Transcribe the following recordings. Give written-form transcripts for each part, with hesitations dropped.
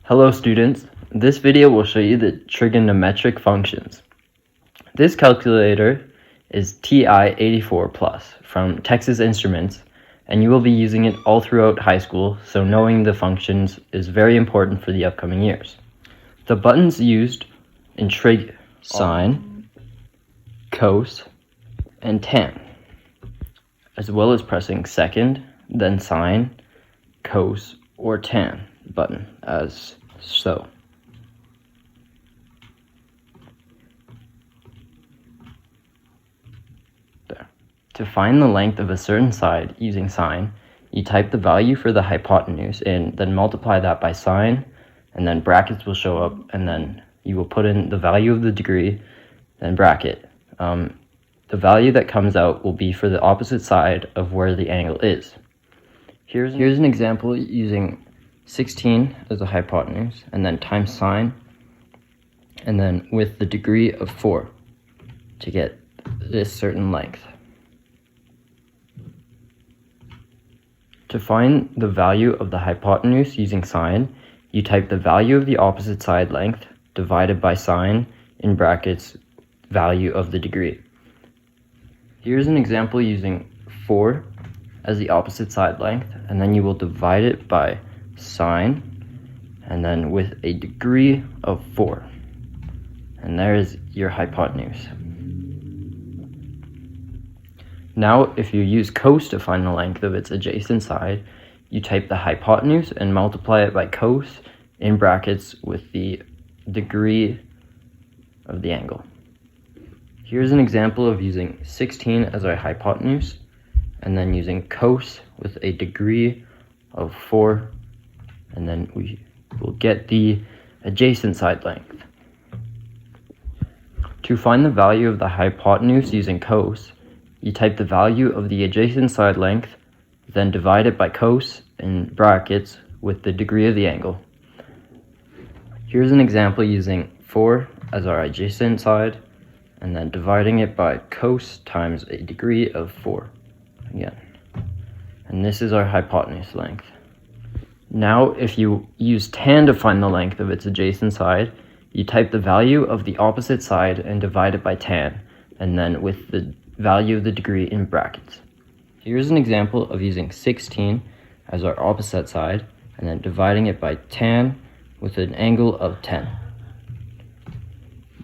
Hello students, this video will show you the trigonometric functions. This calculator is TI-84 Plus from Texas Instruments, and you will be using it all throughout high school, so knowing the functions is very important for the upcoming years. The buttons used in trig sine, cos, and tan, as well as pressing second, then sine, cos, or tan button as so. There. To find the length of a certain side using sine, you type the value for the hypotenuse and then multiply that by sine, and then brackets will show up, and then you will put in the value of the degree, then bracket. The value that comes out will be for the opposite side of where the angle is. Here's an example using 16 as a hypotenuse, and then times sine, and then with the degree of 4 to get this certain length. To find the value of the hypotenuse using sine, you type the value of the opposite side length divided by sine in brackets value of the degree. Here's an example using 4 as the opposite side length, and then you will divide it by sine, and then with a degree of 4. And there is your hypotenuse. Now, if you use cos to find the length of its adjacent side, you type the hypotenuse and multiply it by cos in brackets with the degree of the angle. Here's an example of using 16 as our hypotenuse, and then using cos with a degree of 4, and then we will get the adjacent side length. To find the value of the hypotenuse using cos, you type the value of the adjacent side length, then divide it by cos in brackets with the degree of the angle. Here's an example using 4 as our adjacent side, and then dividing it by cos times a degree of 4 again. And this is our hypotenuse length. Now, if you use tan to find the length of its adjacent side, you type the value of the opposite side and divide it by tan, and then with the value of the degree in brackets. Here's an example of using 16 as our opposite side, and then dividing it by tan with an angle of 10.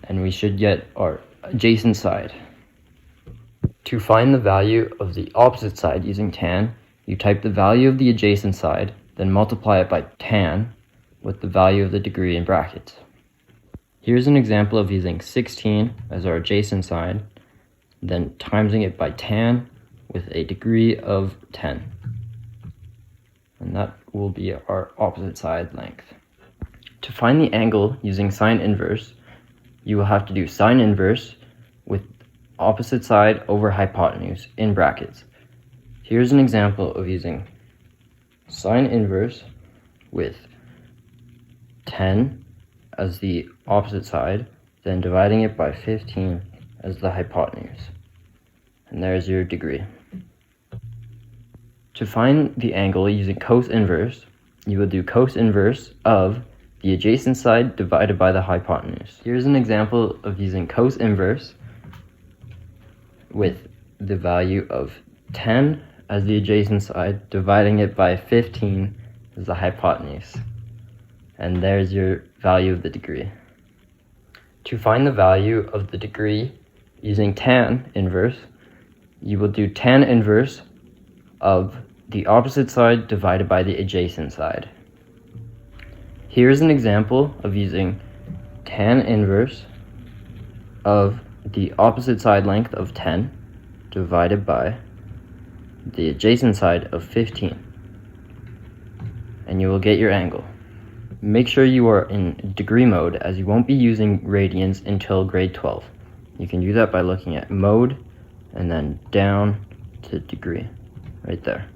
And we should get our adjacent side. To find the value of the opposite side using tan, you type the value of the adjacent side, then multiply it by tan with the value of the degree in brackets. Here's an example of using 16 as our adjacent side, then timesing it by tan with a degree of 10. And that will be our opposite side length. To find the angle using sine inverse, you will have to do sine inverse with opposite side over hypotenuse in brackets. Here's an example of using sine inverse with 10 as the opposite side, then dividing it by 15 as the hypotenuse. And there's your degree. To find the angle using cos inverse, you will do cos inverse of the adjacent side divided by the hypotenuse. Here's an example of using cos inverse with the value of 10 as the adjacent side, dividing it by 15 as the hypotenuse. And there's your value of the degree. To find the value of the degree using tan inverse, you will do tan inverse of the opposite side divided by the adjacent side. Here's an example of using tan inverse of the opposite side length of 10 divided by the adjacent side of 15, and you will get your angle. Make sure you are in degree mode, as you won't be using radians until grade 12. You can do that by looking at mode and then down to degree right there.